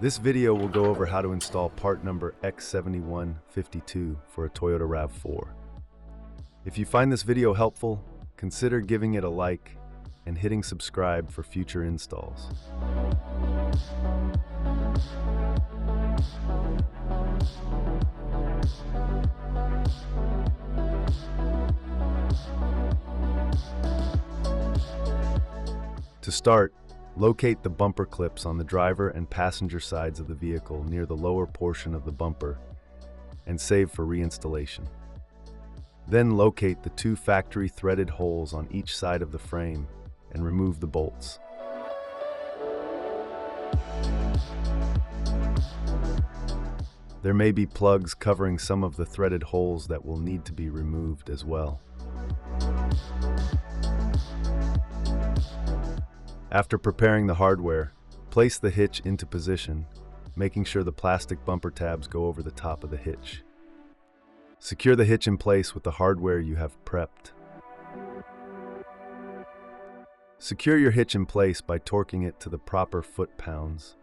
This video will go over how to install part number X7152 for a Toyota RAV4. If you find this video helpful, consider giving it a like and hitting subscribe for future installs. To start, locate the bumper clips on the driver and passenger sides of the vehicle near the lower portion of the bumper and save for reinstallation. Then locate the two factory threaded holes on each side of the frame and remove the bolts. There may be plugs covering some of the threaded holes that will need to be removed as well. After preparing the hardware, place the hitch into position, making sure the plastic bumper tabs go over the top of the hitch. Secure the hitch in place with the hardware you have prepped. Secure your hitch in place by torquing it to the proper foot-pounds.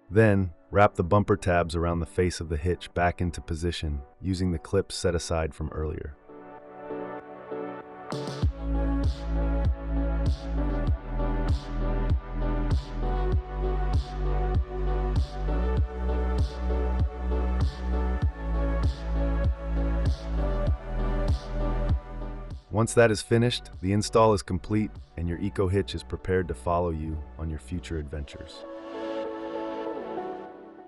Then, wrap the bumper tabs around the face of the hitch back into position using the clips set aside from earlier. Once that is finished, the install is complete and your EcoHitch is prepared to follow you on your future adventures.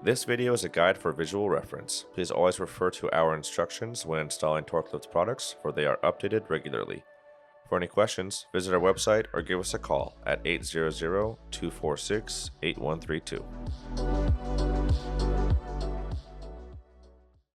This video is a guide for visual reference. Please always refer to our instructions when installing Torklift products, for they are updated regularly. For any questions, visit our website or give us a call at 800-246-8132.